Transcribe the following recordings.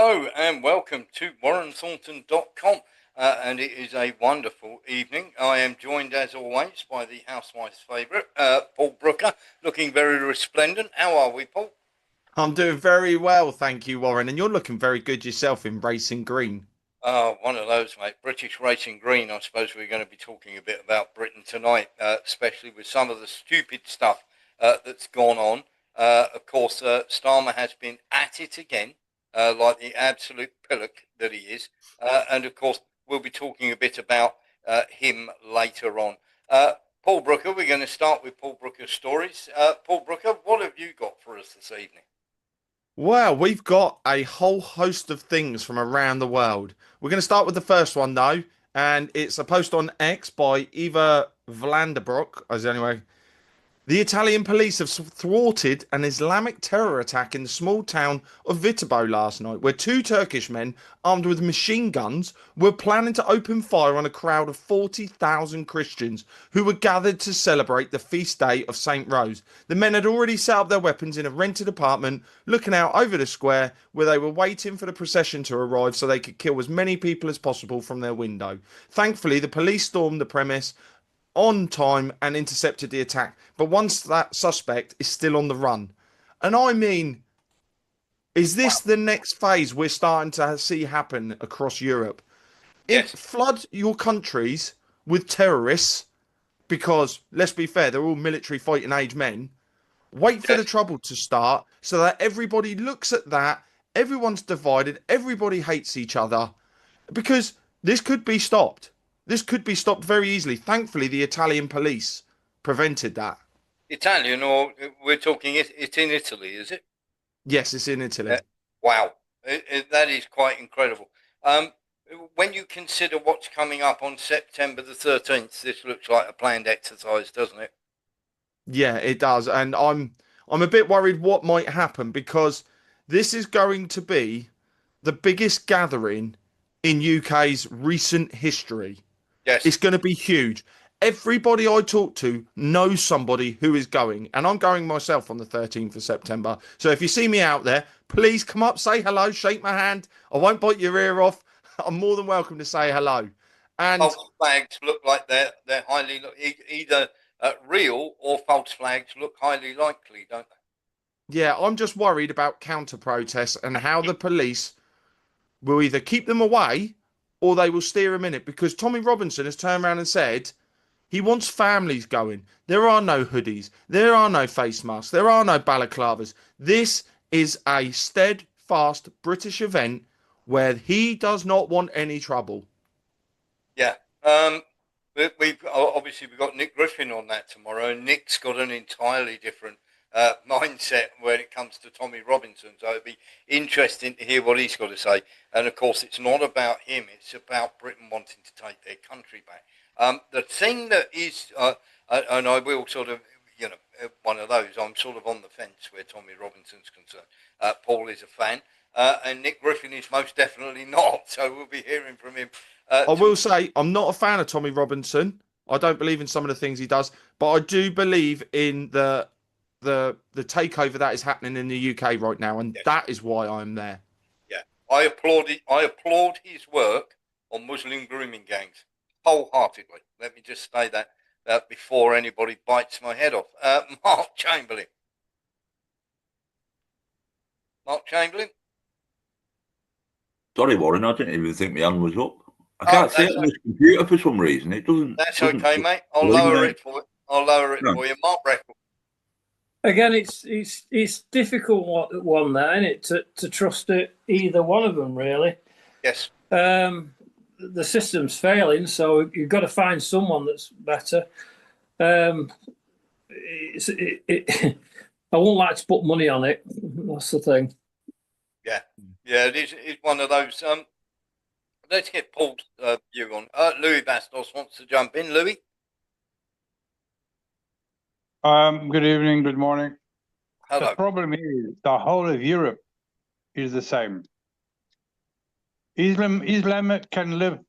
Hello and welcome to WarrenThornton.com, and it is a wonderful evening. I am joined as always by the housewife's favourite, Paul Brooker, looking very resplendent. How are we, Paul? I'm doing very well, thank you, Warren. And you're looking very good yourself in racing green. One of those, mate. British Racing Green. I suppose we're going to be talking a bit about Britain tonight, especially with some of the stupid stuff that's gone on. Of course, Starmer has been at it again, like the absolute pillock that he is. And of course, we'll be talking a bit about him later on. Paul Brooker, we're going to start with Paul Brooker's stories. Paul Brooker, what have you got for us this evening? Well, we've got a whole host of things from around the world. We're going to start with the first one, though, and it's a post on X by Eva Vlanderbroek, as anyway. The Italian police have thwarted an Islamic terror attack in the small town of Viterbo last night, where two Turkish men armed with machine guns were planning to open fire on a crowd of 40,000 Christians who were gathered to celebrate the feast day of St. Rose. The men had already set up their weapons in a rented apartment looking out over the square, where they were waiting for the procession to arrive so they could kill as many people as possible from their window. Thankfully, the police stormed the premise on time and intercepted the attack. But once that suspect is still on the run. And I mean, is this the next phase we're starting to see happen across Europe? Yes. Flood your countries with terrorists because, let's be fair, they're all military fighting age men. Wait for the trouble to start so that everybody looks at that. Everyone's divided. Everybody hates each other because this could be stopped. This could be stopped very easily. Thankfully, the Italian police prevented that. Italian, or we're talking it's in Italy, is it? Yes, it's in Italy. Wow, that is quite incredible. When you consider what's coming up on September the 13th, this looks like a planned exercise, doesn't it? Yeah, it does. And I'm a bit worried what might happen because this is going to be the biggest gathering in UK's recent history. Yes. It's going to be huge. Everybody I talk to knows somebody who is going, and I'm going myself on the 13th of September. So if you see me out there, please come up, say hello, shake my hand. I won't bite your ear off. I'm more than welcome to say hello. And false flags look like they're highly either real or false flags look highly likely, don't they? yeah, I'm just worried about counter protests and how the police will either keep them away or they will steer them in it, because Tommy Robinson has turned around and said he wants families going. There are no hoodies. There are no face masks. There are no balaclavas. This is a steadfast British event where he does not want any trouble. Yeah. We've obviously got Nick Griffin on that tomorrow, and Nick's got an entirely different mindset when it comes to Tommy Robinson. So it'd be interesting to hear what he's got to say. And of course, it's not about him. It's about Britain wanting to take their country back. The thing that is, and I will sort of, one of those, I'm sort of on the fence where Tommy Robinson's concerned. Paul is a fan, and Nick Griffin is most definitely not. So we'll be hearing from him. I will say I'm not a fan of Tommy Robinson. I don't believe in some of the things he does, but I do believe in the takeover that is happening in the UK right now, and that is why I'm there. Yeah, I applaud his work on Muslim grooming gangs wholeheartedly. Let me just say that before anybody bites my head off. Mark Chamberlain. Mark Chamberlain. Sorry, Warren, I didn't even think my hand was up. I can't see it on this computer for some reason. It doesn't. That's okay, mate. I'll lower it for you. Mark Record. Again, it's difficult one there, isn't it, to trust either one of them really. Yes. The system's failing, so you've got to find someone that's better. I won't like to put money on it. That's the thing. Yeah, it's one of those. Let's get Paul's view on. Louis Bastos wants to jump in. Louis. Good evening, good morning. Hello. The problem is the whole of Europe is the same. Islam can live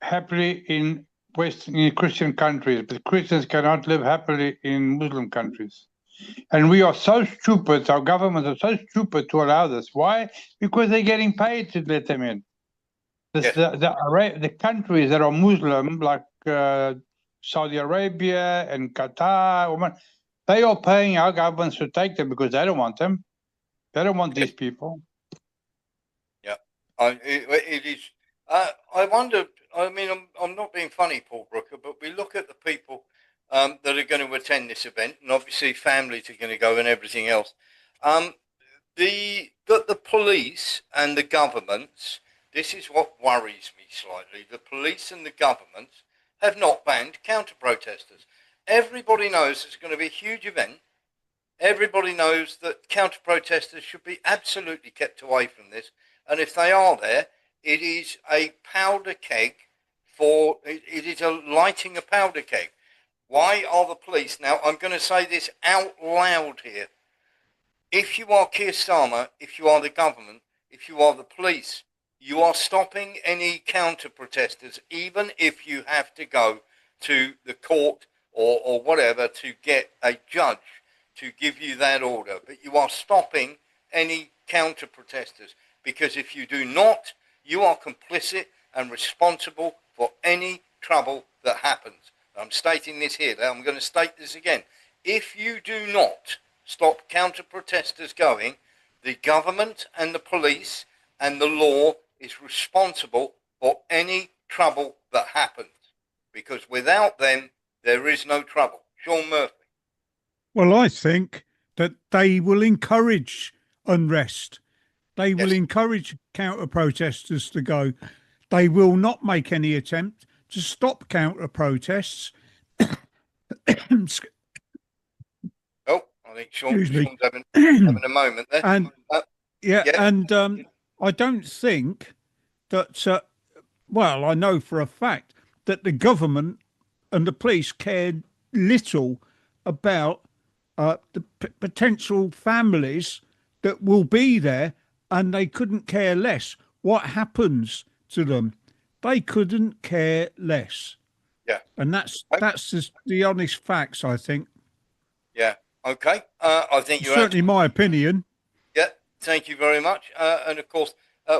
happily in Christian countries, but Christians cannot live happily in Muslim countries. And we are so stupid, our governments are so stupid to allow this. Why? Because they're getting paid to let them in. The countries that are Muslim, like Saudi Arabia and Qatar, Oman, they are paying our governments to take them because they don't want them. They don't want these people. Yeah, it is. I wonder. I mean, I'm not being funny, Paul Brooker, but we look at the people that are going to attend this event, and obviously families are going to go and everything else. The police and the governments. This is what worries me slightly. The police and the governments have not banned counter-protesters. Everybody knows it's going to be a huge event. Everybody knows that counter-protesters should be absolutely kept away from this. And if they are there, it is a powder keg it is a lighting a powder keg. Why are the police, now I'm going to say this out loud here, if you are Keir Starmer, if you are the government, if you are the police, you are stopping any counter-protesters, even if you have to go to the court or whatever to get a judge to give you that order. But you are stopping any counter-protesters, because if you do not, you are complicit and responsible for any trouble that happens. I'm stating this here. Now I'm going to state this again. If you do not stop counter-protesters going, the government and the police and the law is responsible for any trouble that happens. Because without them, there is no trouble. Sean Murphy. Well, I think that they will encourage unrest. They will encourage counter-protesters to go. They will not make any attempt to stop counter-protests. Oh, I think Sean's having a moment there. And and I don't think that, well, I know for a fact that the government and the police cared little about the potential families that will be there, and they couldn't care less what happens to them. They couldn't care less. Yeah. And that's just the honest facts, I think. Yeah. Okay. I think you're certainly my opinion. Yeah. Thank you very much. And of course,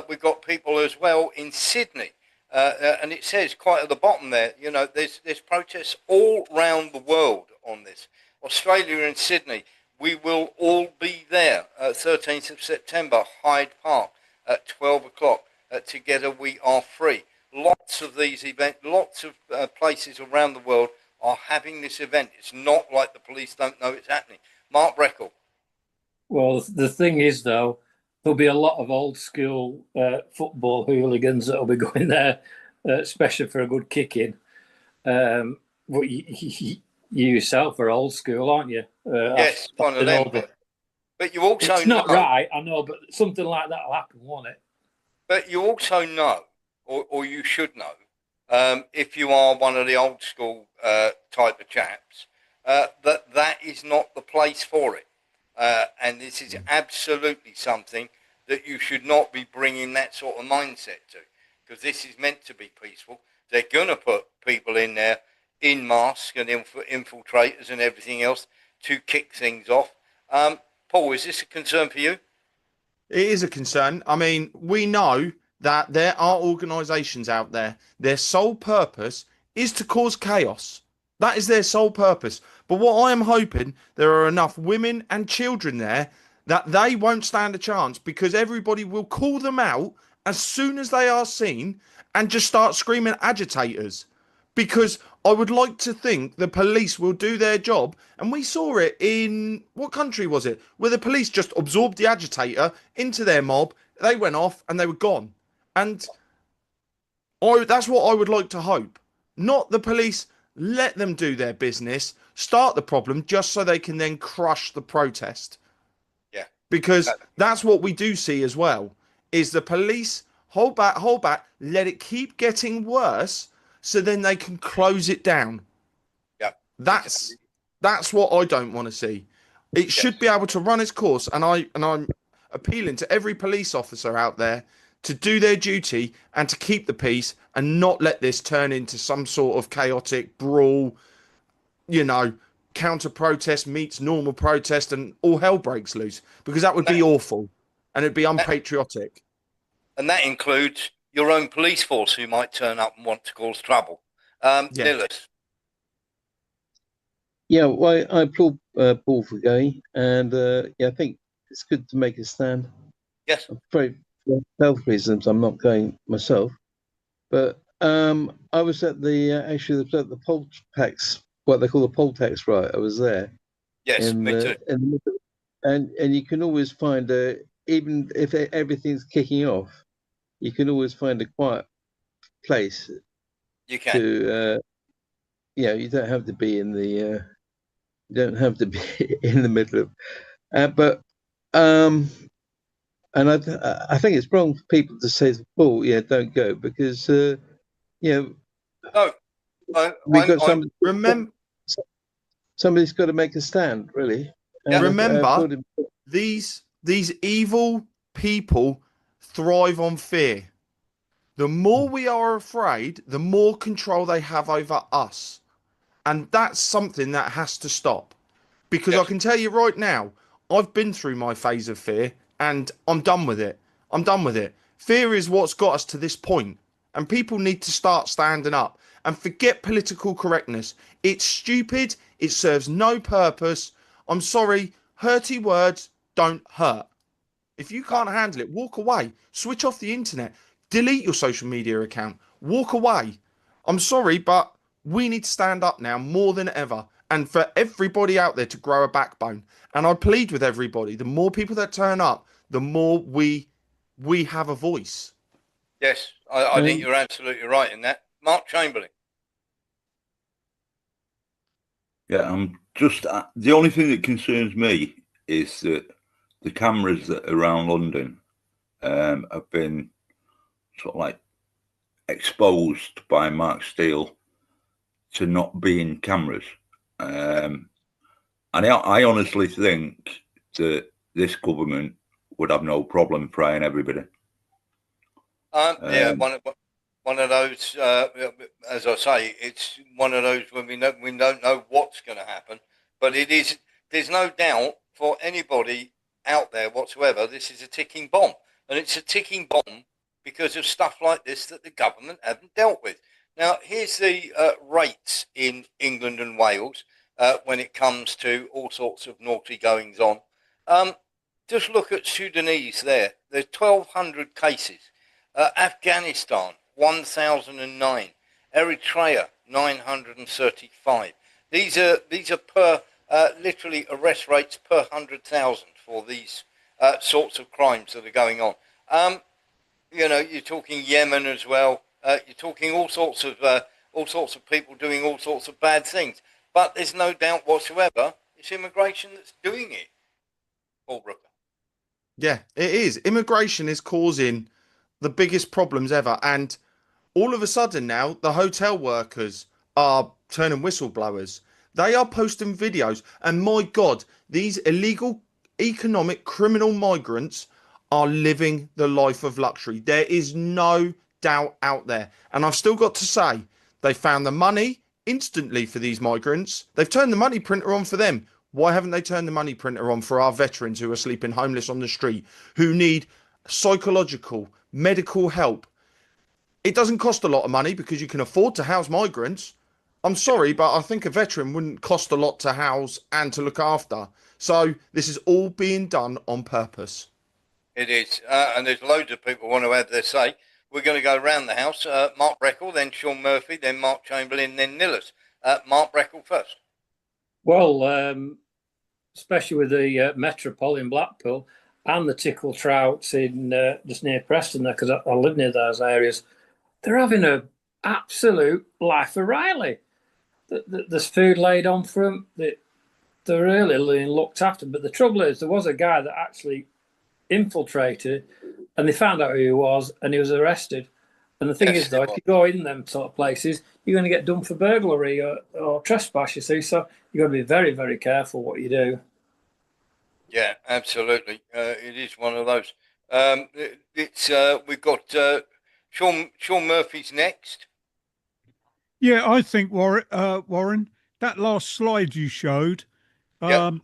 we've got people as well in Sydney. And it says quite at the bottom there, you know, there's protests all around the world on this. Australia and Sydney, we will all be there. 13th of September, Hyde Park at 12 o'clock. Together we are free. Lots of these events, lots of places around the world are having this event. It's not like the police don't know it's happening. Mark Breckle. Well, the thing is, though, there'll be a lot of old school football hooligans that'll be going there, especially for a good kicking. But you yourself are old school, aren't you? Yes, one of them. But you also it's not right, I know, but something like that will happen, won't it? But you also know, or you should know, if you are one of the old school type of chaps, that is not the place for it. And this is absolutely something that you should not be bringing that sort of mindset to, because this is meant to be peaceful. They're going to put people in there in masks and infiltrators and everything else to kick things off. Paul, is this a concern for you? It is a concern. I mean, we know that there are organisations out there, their sole purpose is to cause chaos. That is their sole purpose. But what I am hoping, there are enough women and children there that they won't stand a chance, because everybody will call them out as soon as they are seen and just start screaming agitators. Because I would like to think the police will do their job. And we saw it in, what country was it? Where the police just absorbed the agitator into their mob. They went off and they were gone. And that's what I would like to hope. Not the police let them do their business, start the problem just so they can then crush the protest. Yeah. Because that's what we do see as well, is the police hold back, let it keep getting worse, so then they can close it down. Yeah. That's what I don't want to see. It should be able to run its course, and I'm appealing to every police officer out there to do their duty and to keep the peace and not let this turn into some sort of chaotic brawl, you know, counter protest meets normal protest and all hell breaks loose, because that would be awful and it'd be unpatriotic. And that includes your own police force who might turn up and want to cause trouble. Nicholas. Yeah, well, I applaud Paul for going, and I think it's good to make a stand. Yes. I'm afraid for health reasons I'm not going myself, but I was at the the poll tax, what they call the poll tax riot. I was there. Yes, me too. And you can always find even if everything's kicking off, you can always find a quiet place. You can. To you don't have to be in the you don't have to be in the middle of and I think it's wrong for people to say, "Oh, yeah, don't go," because no, we've got somebody. Remember, somebody's got to make a stand, really. And remember, these evil people thrive on fear. The more we are afraid, the more control they have over us. And that's something that has to stop. Because I can tell you right now, I've been through my phase of fear and I'm done with it. I'm done with it. Fear is what's got us to this point. And people need to start standing up and forget political correctness. It's stupid. It serves no purpose. I'm sorry. Hurty words don't hurt. If you can't handle it, walk away. Switch off the internet. Delete your social media account. Walk away. I'm sorry, but we need to stand up now more than ever. And for everybody out there to grow a backbone. And I plead with everybody, the more people that turn up, the more we have a voice. Yes, I think you're absolutely right in that. Mark Chamberlain. Yeah, I'm just the only thing that concerns me is that the cameras that are around London have been sort of like exposed by Mark Steele to not being cameras. And I honestly think that this government would have no problem trying everybody. One of those. As I say, it's one of those when we don't know what's going to happen. But it is. There's no doubt for anybody out there whatsoever. This is a ticking bomb, and it's a ticking bomb because of stuff like this that the government haven't dealt with. Now, here's the rates in England and Wales when it comes to all sorts of naughty goings on. Just look at Sudanese there. There's 1,200 cases. Afghanistan, 1,009. Eritrea, 935. These are per literally arrest rates per 100,000 for these sorts of crimes that are going on. You're talking Yemen as well. You're talking all sorts of people doing all sorts of bad things. But there's no doubt whatsoever it's immigration that's doing it. Paul Brooker. Yeah, it is. Immigration is causing the biggest problems ever. And all of a sudden now, the hotel workers are turning whistleblowers. They are posting videos. And my God, these illegal economic criminal migrants are living the life of luxury. There is no doubt out there. And I've still got to say, they found the money instantly for these migrants. They've turned the money printer on for them. Why haven't they turned the money printer on for our veterans who are sleeping homeless on the street, who need psychological, medical help? It doesn't cost a lot of money because you can afford to house migrants. I'm sorry, but I think a veteran wouldn't cost a lot to house and to look after. So this is all being done on purpose. It is. And there's loads of people who want to have their say. We're going to go around the house. Mark Breckle, then Sean Murphy, then Mark Chamberlain, then Nillis. Mark Breckle first. Well, especially with the Metropole in Blackpool and the Tickle Trouts in just near Preston there, because I live near those areas, they're having an absolute life of Riley. There's food laid on for them. They're really being looked after. But the trouble is, there was a guy that actually infiltrated, and they found out who he was, and he was arrested. And the thing is, though, if you go in them sort of places, you're going to get done for burglary or trespass, you see. So you've got to be very, very careful what you do. Yeah, absolutely. It is one of those. We've got Sean Murphy's next. Yeah, I think Warren, that last slide you showed, Yep.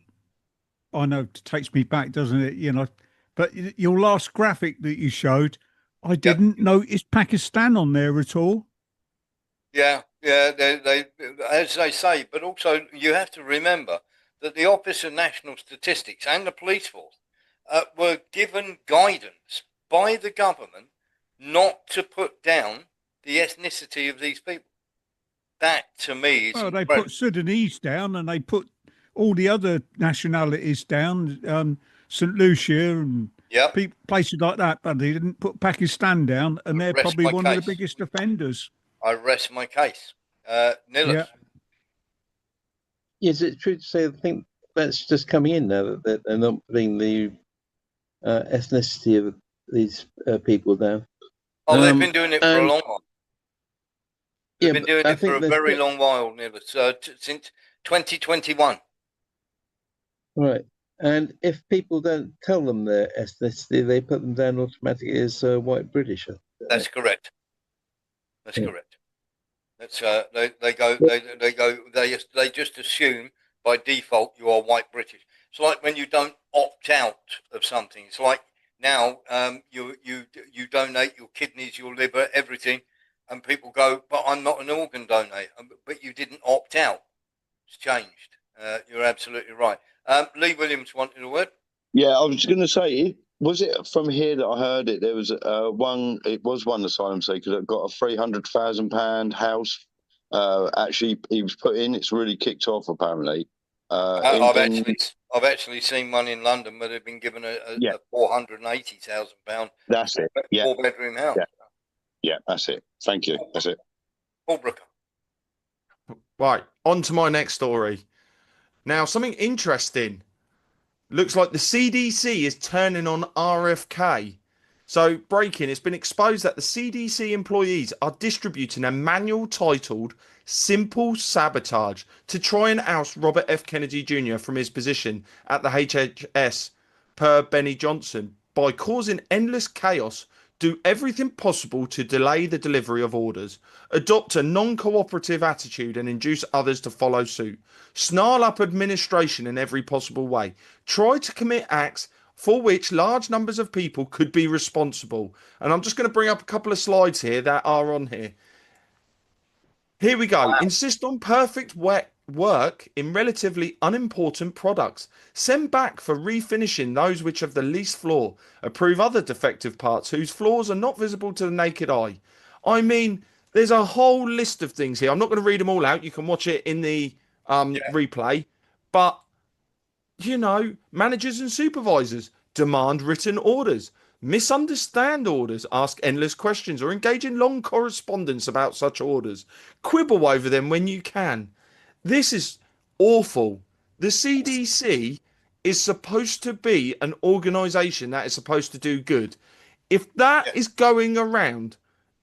I know it takes me back, doesn't it? You know, but your last graphic that you showed, I didn't notice Pakistan on there at all. Yeah, they, as they say, but also you have to remember that the Office of National Statistics and the police force were given guidance by the government not to put down the ethnicity of these people. That, to me, is Well, they incredible. put Sudanese down and they put all the other nationalities down, St. Lucia and places like that, but they didn't put Pakistan down, and they're probably one of the biggest offenders. I rest my case. Nicholas. Is it true to say, I think that's just coming in now, that they're not putting the ethnicity of these people down? Oh, they've been doing it for a long while. They've been doing it for a very long while, Nicholas, since 2021. Right. And if people don't tell them their ethnicity, they put them down automatically as white British. That's correct. That's correct. That's they just assume by default you are white British. It's like when you don't opt out of something. It's like now you donate your kidneys, your liver, everything, and people go, but I'm not an organ donor. But you didn't opt out. It's changed. You're absolutely right. Lee Williams wanted a word. Yeah, I was going to say, was it from here that I heard it? There was one asylum seeker that got a £300,000 house. Actually, he was put in. It's really kicked off, apparently. I've actually seen one in London where they've been given a £480,000. That's it. Yeah. 4-bedroom house. Yeah, that's it. Thank you. That's it. Paul Brooker. Right, on to my next story. Now, something interesting. Looks like the CDC is turning on RFK. So, breaking, it's been exposed that the CDC employees are distributing a manual titled Simple Sabotage to try and oust Robert F. Kennedy Jr. from his position at the HHS, per Benny Johnson, by causing endless chaos, do everything possible to delay the delivery of orders, adopt a non-cooperative attitude and induce others to follow suit, snarl up administration in every possible way, try to commit acts for which large numbers of people could be responsible. And I'm just going to bring up a couple of slides here that are on here. Here we go. Wow. Insist on perfect work in relatively unimportant products. Send back for refinishing those which have the least flaw. Approve other defective parts whose flaws are not visible to the naked eye. I mean, there's a whole list of things here. I'm not going to read them all out. You can watch it in the replay. But, you know, managers and supervisors demand written orders, misunderstand orders, ask endless questions, or engage in long correspondence about such orders. Quibble over them when you can. This is awful. The CDC is supposed to be an organisation that is supposed to do good. If that is going around,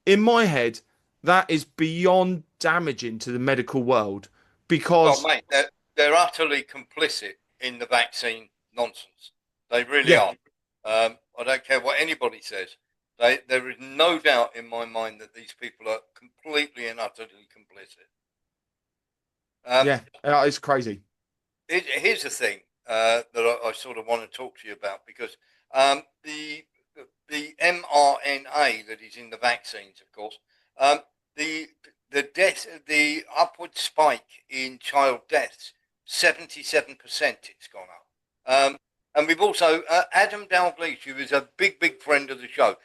in my head, that is beyond damaging to the medical world. Because... Well, mate, they're utterly complicit in the vaccine nonsense. They really are. I don't care what anybody says. There is no doubt in my mind that these people are completely and utterly complicit. It's crazy. Here's the thing that I sort of want to talk to you about, because the mRNA that is in the vaccines, of course, the upward spike in child deaths, 77% it's gone up. And we've also Adam Dalgliesh, who is a big friend of the show.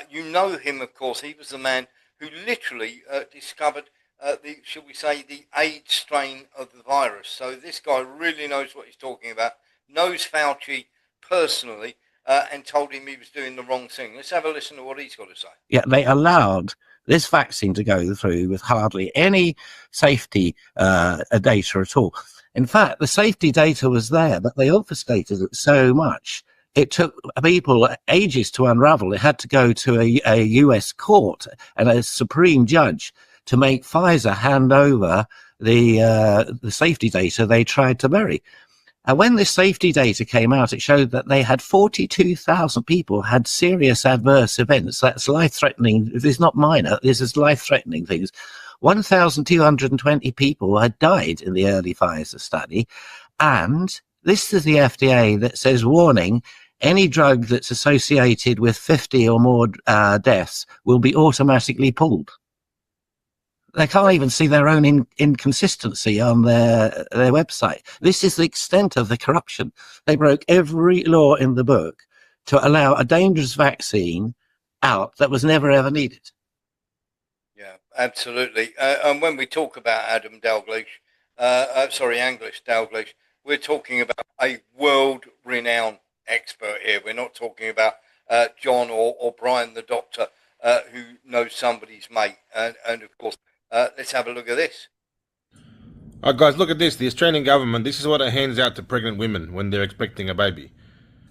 You know him, of course. He was the man who literally discovered the AIDS strain of the virus. So this guy really knows what he's talking about, knows Fauci personally, and told him he was doing the wrong thing. Let's have a listen to what he's got to say. Yeah, they allowed this vaccine to go through with hardly any safety data at all. In fact, the safety data was there, but they overstated it so much. It took people ages to unravel. It had to go to a US court and a supreme judge to make Pfizer hand over the safety data they tried to bury. And when this safety data came out, it showed that they had 42,000 people had serious adverse events. That's life-threatening. This is not minor. This is life-threatening things. 1,220 people had died in the early Pfizer study. And this is the FDA that says, warning, any drug that's associated with 50 or more deaths will be automatically pulled. They can't even see their own inconsistency on their website. This is the extent of the corruption. They broke every law in the book to allow a dangerous vaccine out that was never ever needed. Yeah, absolutely. And when we talk about Adam Dalgleish, Anglish Dalgleish, we're talking about a world-renowned expert here. We're not talking about John or Brian the doctor who knows somebody's mate. And of course, let's have a look at this. All right, guys, look at this. The Australian government, this is what it hands out to pregnant women when they're expecting a baby.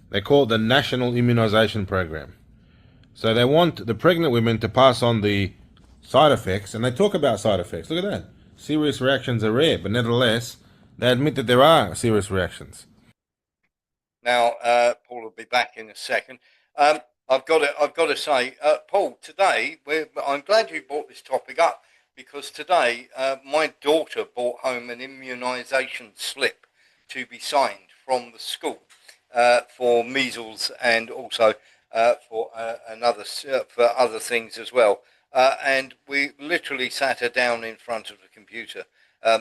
They call it the National Immunisation Program. So they want the pregnant women to pass on the side effects, and they talk about side effects. Look at that. Serious reactions are rare, but nevertheless, they admit that there are serious reactions. Now, Paul will be back in a second. I've got to say, Paul, today, I'm glad you brought this topic up, because today my daughter brought home an immunisation slip to be signed from the school for measles and also for other things as well. And we literally sat her down in front of the computer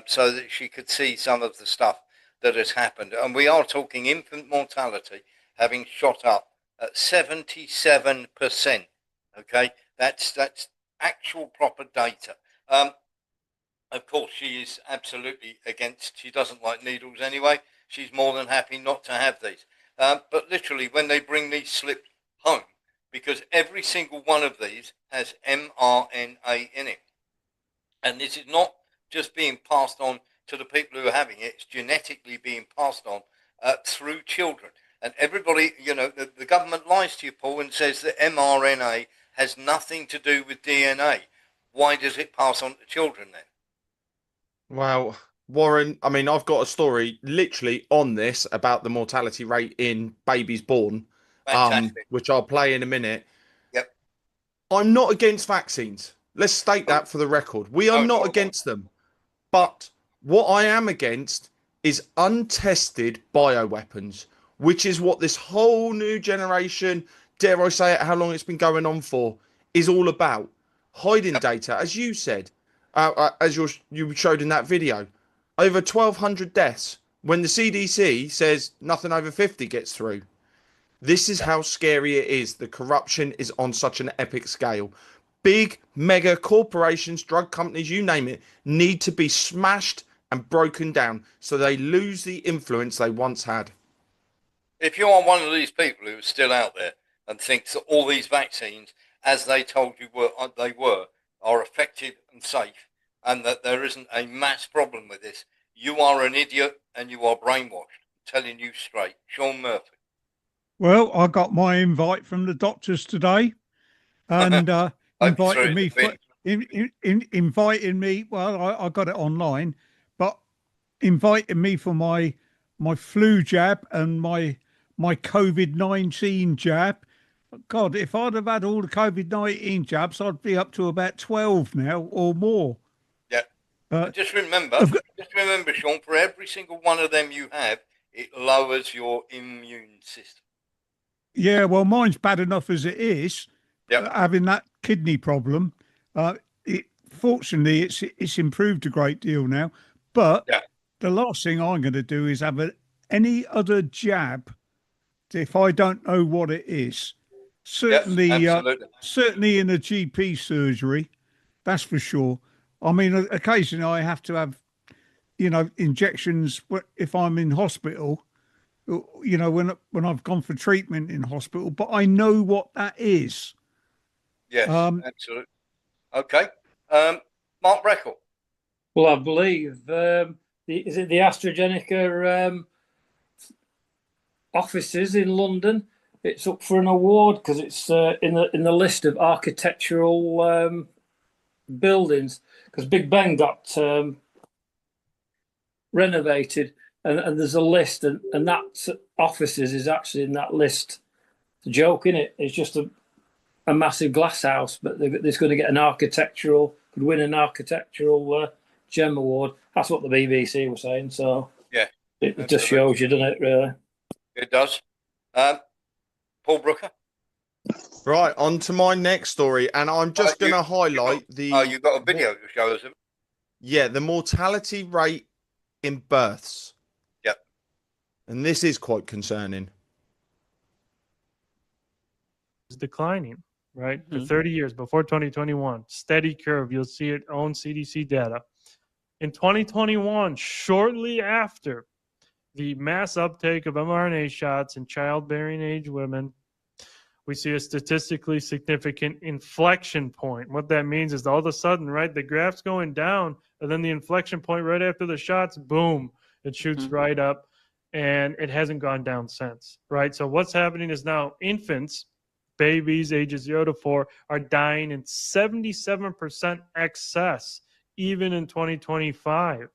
so that she could see some of the stuff that has happened. And we are talking infant mortality having shot up at 77%. Okay, that's actual proper data. Of course, she is absolutely against. She doesn't like needles anyway. She's more than happy not to have these. But literally, when they bring these slips home, because every single one of these has mRNA in it, and this is not just being passed on to the people who are having it, it's genetically being passed on through children. And everybody, the government lies to you, Paul, and says that mRNA has nothing to do with DNA. Why does it pass on to children then? Well, Warren, I mean, I've got a story literally on this about the mortality rate in babies born, which I'll play in a minute. Yep. I'm not against vaccines. Let's state that for the record. We are not against them. But what I am against is untested bioweapons, which is what this whole new generation, dare I say it, how long it's been going on for, is all about. Hiding data, as you said, as you showed in that video, over 1,200 deaths when the CDC says nothing over 50 gets through. This is how scary it is. The corruption is on such an epic scale. Big mega corporations, drug companies, you name it, need to be smashed and broken down so they lose the influence they once had. If you are one of these people who are still out there and thinks that all these vaccines, as they told you are effective and safe, and that there isn't a mass problem with this, you are an idiot and you are brainwashed. I'm telling you straight. Sean Murphy. Well, I got my invite from the doctors today, and inviting me. Well, I got it online, but inviting me for my flu jab and my COVID-19 jab. God, if I'd have had all the COVID-19 jabs, I'd be up to about 12 now or more. Yeah. Just remember, Sean, for every single one of them you have, it lowers your immune system. Yeah, well, mine's bad enough as it is. Yep. Having that kidney problem. Fortunately, it's improved a great deal now. But the last thing I'm going to do is have any other jab if I don't know what it is. Certainly, certainly in a GP surgery, that's for sure. I mean, occasionally I have to have, injections if I'm in hospital, when I've gone for treatment in hospital, but I know what that is. Yes, absolutely. Okay. Mark Reckle. Well, I believe, is it the AstraZeneca offices in London? It's up for an award because it's in the list of architectural buildings, because Big Ben got renovated, and there's a list, and that offices is actually in that list. It's a joke, isn't it? It's just a massive glass house, but it's going to get an architectural could win an architectural gem award. That's what the BBC was saying. So yeah, it just shows you, doesn't it? Really, it does. Paul Brooker. Right, on to my next story, and I'm just going to highlight you've got a video to show us. Yeah, the mortality rate in births. Yep. And this is quite concerning. It's declining, right? For 30 years before 2021, steady curve. You'll see it on CDC data. In 2021, shortly after the mass uptake of mRNA shots in childbearing age women, we see a statistically significant inflection point. What that means is all of a sudden, right, the graph's going down, and then the inflection point right after the shots, boom, it shoots right up, and it hasn't gone down since, right? So what's happening is now infants, babies ages 0 to 4, are dying in 77% excess, even in 2025.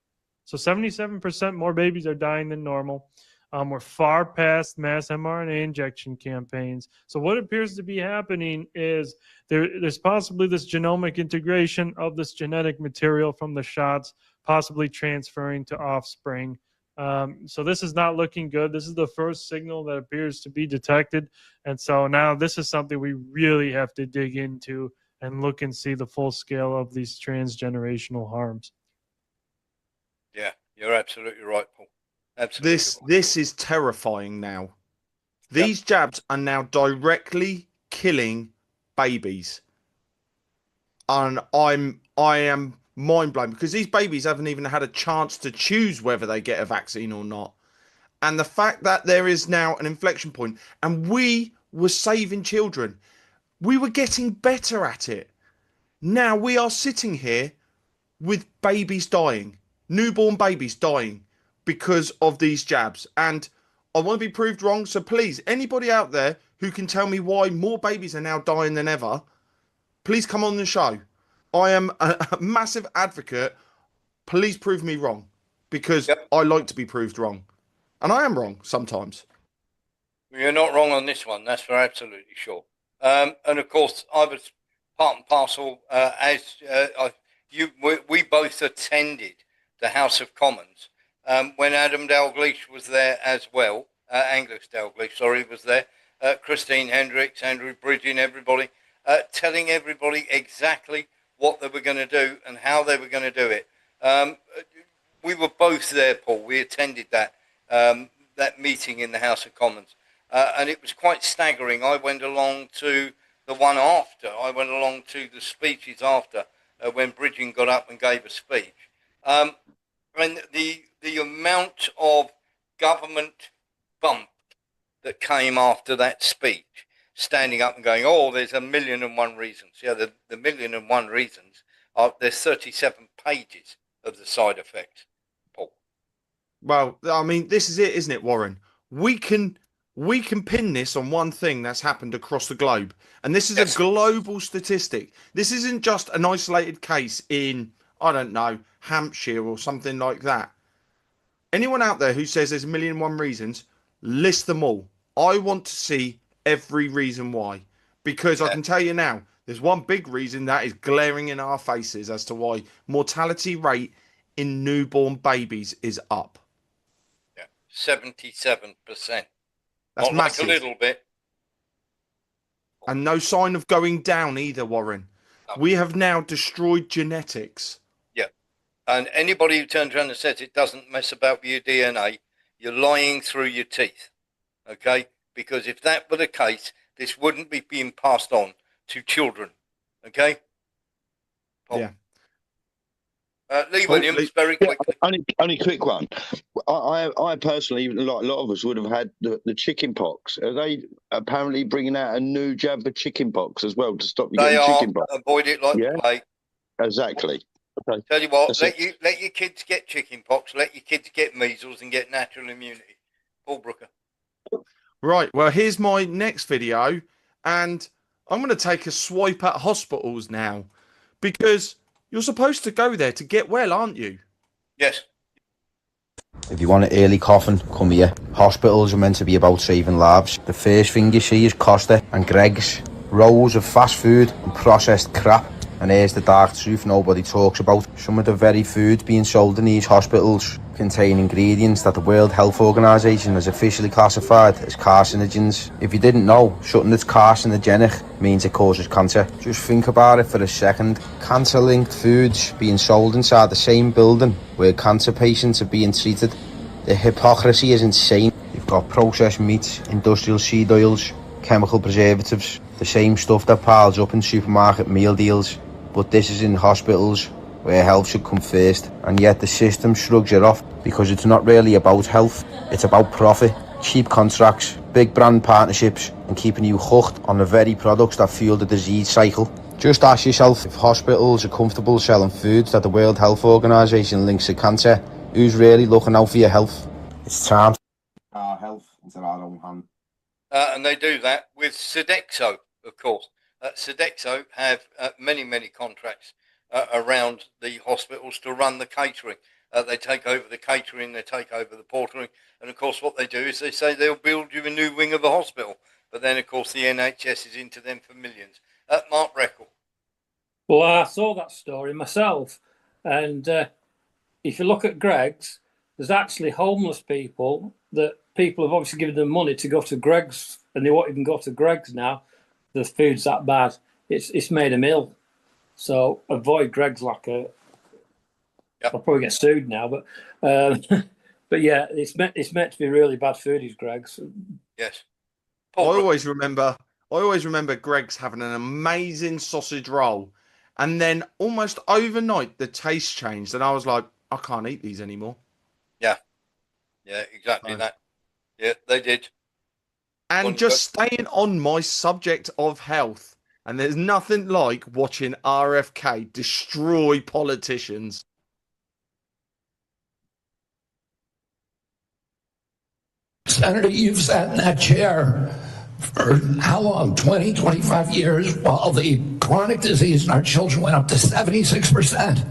So 77% more babies are dying than normal. We're far past mass mRNA injection campaigns. So what appears to be happening is there's possibly this genomic integration of this genetic material from the shots, possibly transferring to offspring. So this is not looking good. This is the first signal that appears to be detected. And so now this is something we really have to dig into and look and see the full scale of these transgenerational harms. Yeah, you're absolutely right, Paul. Absolutely. This is terrifying now. These jabs are now directly killing babies. And I am mind blown because these babies haven't even had a chance to choose whether they get a vaccine or not. And the fact that there is now an inflection point, and we were saving children, we were getting better at it. Now we are sitting here with babies dying, newborn babies dying because of these jabs. And I want to be proved wrong. So please, anybody out there who can tell me why more babies are now dying than ever, please come on the show. I am a massive advocate. Please prove me wrong, because I like to be proved wrong. And I am wrong sometimes. You're not wrong on this one. That's for absolutely sure. And of course, I was part and parcel we both attended the House of Commons when Adam Dalgleish was there as well. Angus Dalgleish, sorry, was there. Christine Hendricks, Andrew Bridgen, everybody, telling everybody exactly what they were going to do and how they were going to do it. We were both there, Paul. We attended that meeting in the House of Commons. And it was quite staggering. I went along to the one after. I went along to the speeches after when Bridgen got up and gave a speech. And the amount of government bump that came after that speech, standing up and going, oh, there's 1,000,001 reasons. Yeah, the 1,000,001 reasons, there's 37 pages of the side effects, Paul. Well, I mean, this is it, isn't it, Warren? We can pin this on one thing that's happened across the globe. And this is a global statistic. This isn't just an isolated case in, I don't know, Hampshire or something like that. Anyone out there who says there's 1,000,001 reasons, list them all. I want to see every reason why. Because I can tell you now, there's one big reason that is glaring in our faces as to why mortality rate in newborn babies is up. Yeah, 77%. That's not massive. Like a little bit. And no sign of going down either, Warren. No. We have now destroyed genetics. Yeah. And anybody who turns around and says it doesn't mess about with your DNA, you're lying through your teeth. Okay? Because if that were the case, this wouldn't be being passed on to children. Okay? Paul. Yeah. Lee Williams, very quickly. Only quick one. I personally, like a lot of us, would have had the chicken pox. Are they apparently bringing out a new jab for chicken pox as well to stop you getting chicken pox? Avoid it like the plague. Exactly. Okay. Tell you what, let your kids get chicken pox, let your kids get measles and get natural immunity. Paul Brooker. Right, well, here's my next video, and I'm going to take a swipe at hospitals now, because you're supposed to go there to get well, aren't you? Yes. If you want an early coffin, come here. Hospitals are meant to be about saving lives. The first thing you see is Costa and Greggs. Rows of fast food and processed crap. And here's the dark truth nobody talks about. Some of the very food being sold in these hospitals contain ingredients that the World Health Organization has officially classified as carcinogens. If you didn't know, something that's carcinogenic means it causes cancer. Just think about it for a second. Cancer-linked foods being sold inside the same building where cancer patients are being treated. The hypocrisy is insane. You've got processed meats, industrial seed oils, chemical preservatives, the same stuff that piles up in supermarket meal deals. But this is in hospitals where health should come first, and yet the system shrugs it off because it's not really about health, it's about profit, cheap contracts, big brand partnerships, and keeping you hooked on the very products that fuel the disease cycle. Just ask yourself, if hospitals are comfortable selling foods that the World Health Organization links to cancer, who's really looking out for your health? It's time to take our health into our own hands. And they do that with Sodexo, of course. Sodexo have many contracts around the hospitals to run the catering. They take over the catering, they take over the portering, and of course what they do is they say they'll build you a new wing of a hospital. But then of course the NHS is into them for millions. Mark Reckle. Well, I saw that story myself, and if you look at Greggs, there's actually homeless people that people have obviously given them money to go to Greggs, and they won't even go to Greggs now. The food's that bad. It's made them ill. So avoid Greggs like a. Yep. I'll probably get sued now, but but yeah, it's meant to be really bad food. Is Greggs? Yes. I always remember Greggs having an amazing sausage roll, and then almost overnight the taste changed, and I was like, I can't eat these anymore. Yeah, exactly that. Yeah, they did. And just staying on my subject of health, and there's nothing like watching RFK destroy politicians. Senator, you've sat in that chair for how long? 20, 25 years, while the chronic disease in our children went up to 76%.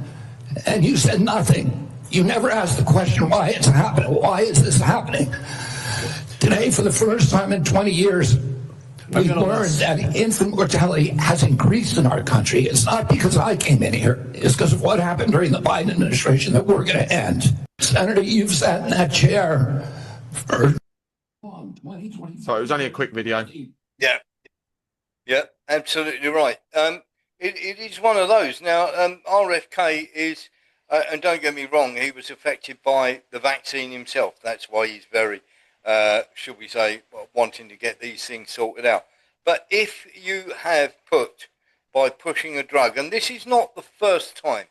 And you said nothing. You never asked the question why it's happening. Why is this happening? Today, for the first time in 20 years, we learned that infant mortality has increased in our country. It's not because I came in here. It's because of what happened during the Biden administration that we're going to end. Senator, you've sat in that chair for 20, 25 So it was only a quick video. Yeah, absolutely right. It is one of those. Now, RFK is, and don't get me wrong, he was affected by the vaccine himself. That's why he's very, should we say, wanting to get these things sorted out. But if you have put, by pushing a drug, and this is not the first time,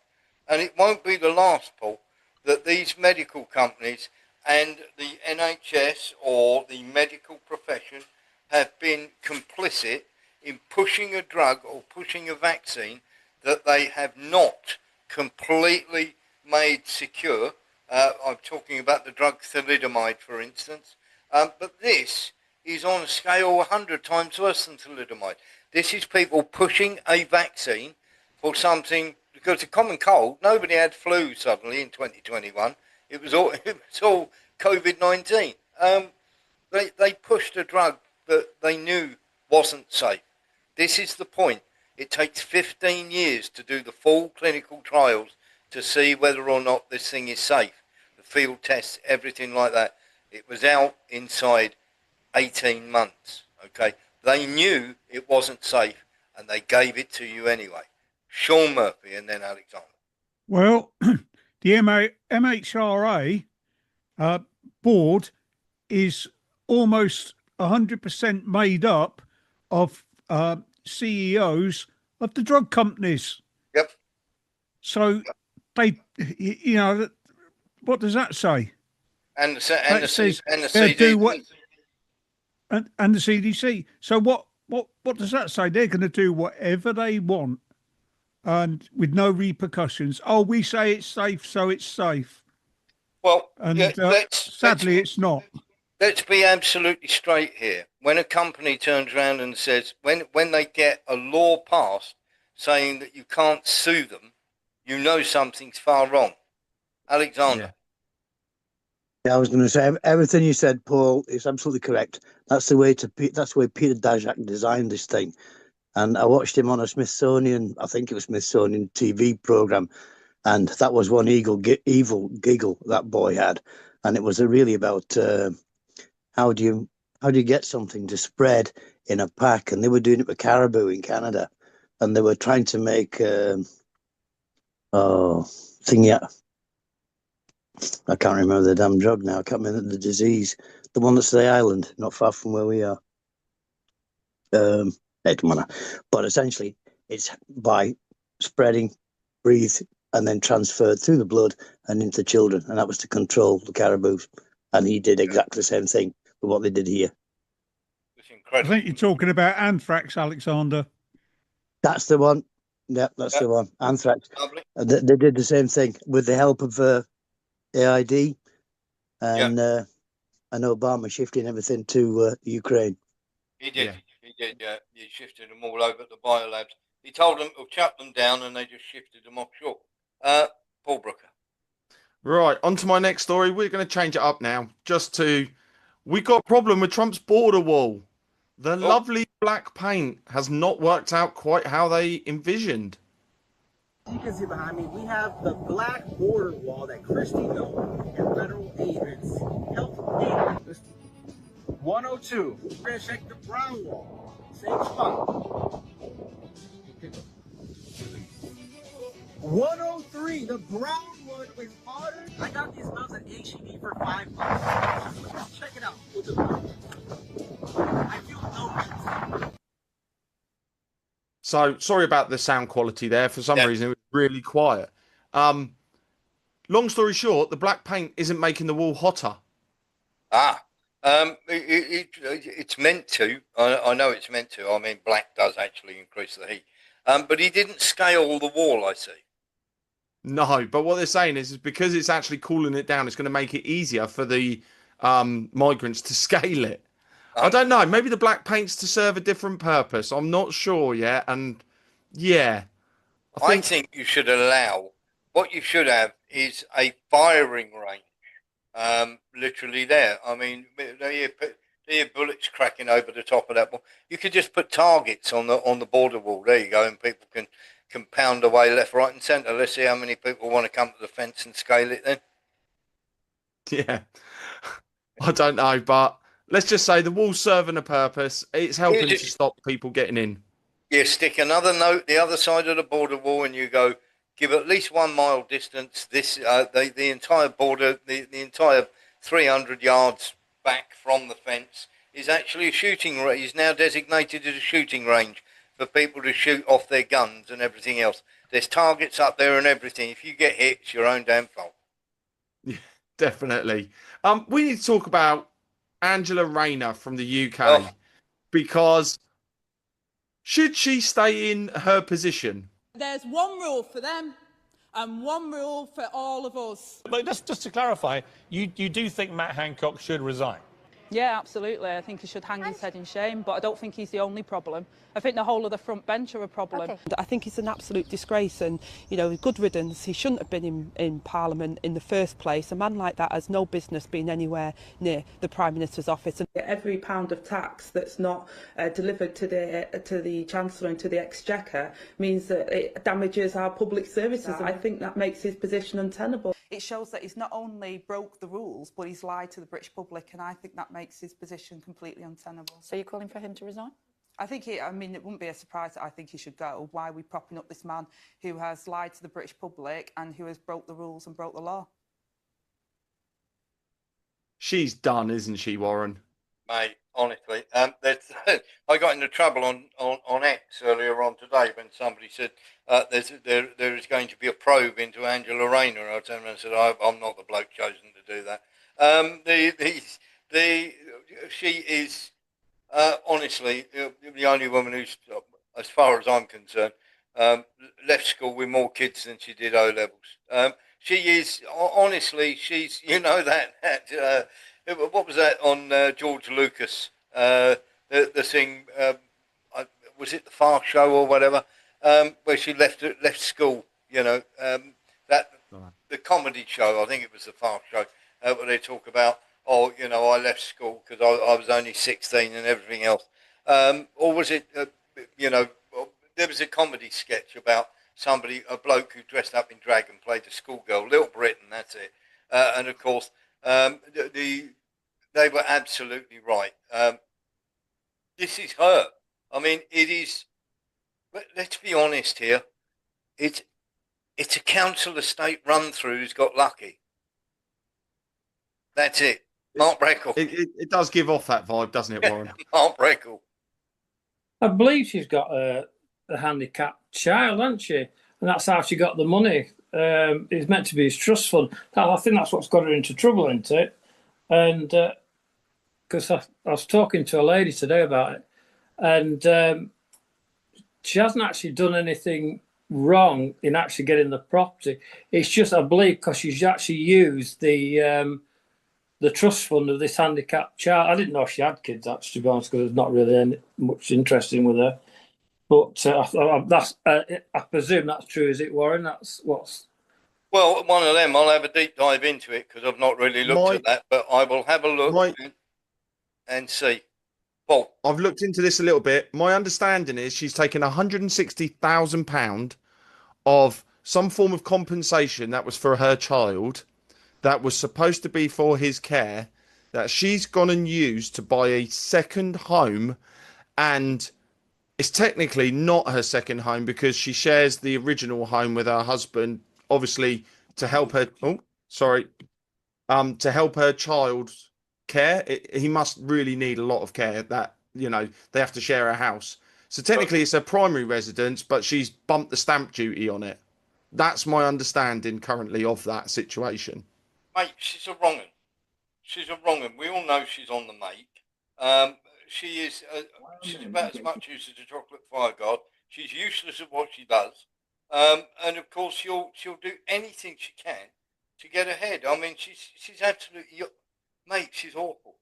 and it won't be the last, Paul, that these medical companies and the NHS or the medical profession have been complicit in pushing a drug or pushing a vaccine that they have not completely made secure. I'm talking about the drug thalidomide, for instance. But this is on a scale 100 times worse than thalidomide. This is people pushing a vaccine for something, because a common cold, nobody had flu suddenly in 2021. It was all COVID-19. They pushed a drug that they knew wasn't safe. This is the point. It takes 15 years to do the full clinical trials to see whether or not this thing is safe. The field tests, everything like that. It was out inside 18 months. Okay, they knew it wasn't safe, and they gave it to you anyway. Sean Murphy and then Alexander. Well, the MHRA board is almost 100% made up of CEOs of the drug companies. Yep. So they, you know, what does that say? And the CDC. And the CDC. So what does that say? They're going to do whatever they want, and with no repercussions. Oh, we say it's safe, so it's safe. Well, and yeah, sadly, it's not. Let's be absolutely straight here. When a company turns around and says, when they get a law passed saying that you can't sue them, you know something's far wrong. Alexander. Yeah, I was going to say everything you said, Paul, is absolutely correct. That's the way Peter Daszak designed this thing. And I watched him on a Smithsonian, I think it was Smithsonian TV program, and that was one evil giggle that boy had, and it was really about how do you get something to spread in a pack, and they were doing it with caribou in Canada, and they were trying to make I can't remember the damn drug now. I can't remember the disease. The one that's the island, not far from where we are. It doesn't matter. But essentially, it's by spreading, breathe, and then transferred through the blood and into children. And that was to control the caribou. And he did exactly the same thing with what they did here. It's incredible. I think you're talking about anthrax, Alexander. That's the one. Yep, that's the one. Anthrax. They did the same thing with the help of AID and Obama shifting everything to Ukraine. He did. He did. Yeah, he shifted them all over at the biolabs. He told them to chuck them down, and they just shifted them offshore. Paul Brooker. Right, on to my next story. We're going to change it up now. We got a problem with Trump's border wall. The lovely black paint has not worked out quite how they envisioned. You can see behind me, we have the black border wall that Christie Nolan and federal agents helped make. 102. We're going to check the brown wall. Same spot. 103. The brown one is harder. I got these gloves at HEB for $5. Let's check it out. I feel no heat. So, sorry about the sound quality there. For some reason, it was really quiet. Long story short, the black paint isn't making the wall hotter. It's meant to. I know it's meant to. I mean, black does actually increase the heat. But he didn't scale the wall, I see. No, but what they're saying is because it's actually cooling it down, it's going to make it easier for the migrants to scale it. I don't know. Maybe the black paint's to serve a different purpose. I'm not sure yet. And yeah, I think you should allow. What you should have is a firing range. Literally there. I mean, the bullets cracking over the top of that wall. You could just put targets on the border wall. There you go, and people can pound away left, right, and centre. Let's see how many people want to come to the fence and scale it then. Yeah, I don't know, but let's just say the wall's serving a purpose. It's helping to stop people getting in. You stick another note the other side of the border wall, and you go give at least 1 mile distance. This the entire border, the entire 300 yards back from the fence is actually a shooting range. Is now designated as a shooting range for people to shoot off their guns and everything else. There's targets up there and everything. If you get hit, it's your own damn fault. Yeah, definitely. We need to talk about Angela Rayner from the UK because should she stay in her position? There's one rule for them and one rule for all of us. But just to clarify, you do think Matt Hancock should resign? Yeah, absolutely. I think he should hang his head in shame, but I don't think he's the only problem. I think the whole of the front bench are a problem. Okay. I think it's an absolute disgrace and, good riddance. He shouldn't have been in Parliament in the first place. A man like that has no business being anywhere near the Prime Minister's office. And every pound of tax that's not delivered to the Chancellor and to the Exchequer means that it damages our public services. And I think that makes his position untenable. It shows that he's not only broke the rules, but he's lied to the British public, and I think that makes his position completely untenable. So you're calling for him to resign? I think it wouldn't be a surprise that I think he should go. Why are we propping up this man who has lied to the British public and who has broke the rules and broke the law? She's done, isn't she, Warren? Mate, honestly, I got into trouble on X earlier on today when somebody said there is going to be a probe into Angela Rayner. I turned around and said, I'm not the bloke chosen to do that. She is honestly the only woman who's, as far as I'm concerned, left school with more kids than she did O levels. She is honestly, she's that. What was that on George Lucas? The thing, was it the Far Show or whatever? Where she left school. The comedy show. I think it was the Far Show. Where they talk about, I left school because I was only 16 and everything else. Or was it, there was a comedy sketch about a bloke who dressed up in drag and played a schoolgirl, Little Britain, that's it. And of course, they were absolutely right. This is her. I mean, it is. But let's be honest here. It's a council estate run through who's got lucky. That's it. Mark Breckle. It does give off that vibe, doesn't it, Warren? Mark Breckle. I believe she's got a handicapped child, hasn't she? And that's how she got the money. It's meant to be his trust fund. I think that's what's got her into trouble, isn't it? And because I was talking to a lady today about it, and she hasn't actually done anything wrong in actually getting the property. It's just, I believe, because she's actually used the trust fund of this handicapped child. I didn't know she had kids, actually, to be honest, because there's not really much interesting with her. But I presume that's true, is it, Warren? That's what's... Well, one of them, I'll have a deep dive into it because I've not really looked at that, but I will have a look and see. Well, I've looked into this a little bit. My understanding is she's taken £160,000 of some form of compensation that was for her child, that was supposed to be for his care, that she's gone and used to buy a second home, and it's technically not her second home because she shares the original home with her husband, obviously to help her. To help her child care. He must really need a lot of care. That they have to share a house. So technically, it's her primary residence, but she's bumped the stamp duty on it. That's my understanding currently of that situation. Mate, she's a wrong 'un. She's a wrong 'un. We all know she's on the make. She is. She's about as much use as a chocolate fire guard. She's useless at what she does, and of course she'll do anything she can to get ahead. I mean, she's absolutely, mate. She's awful.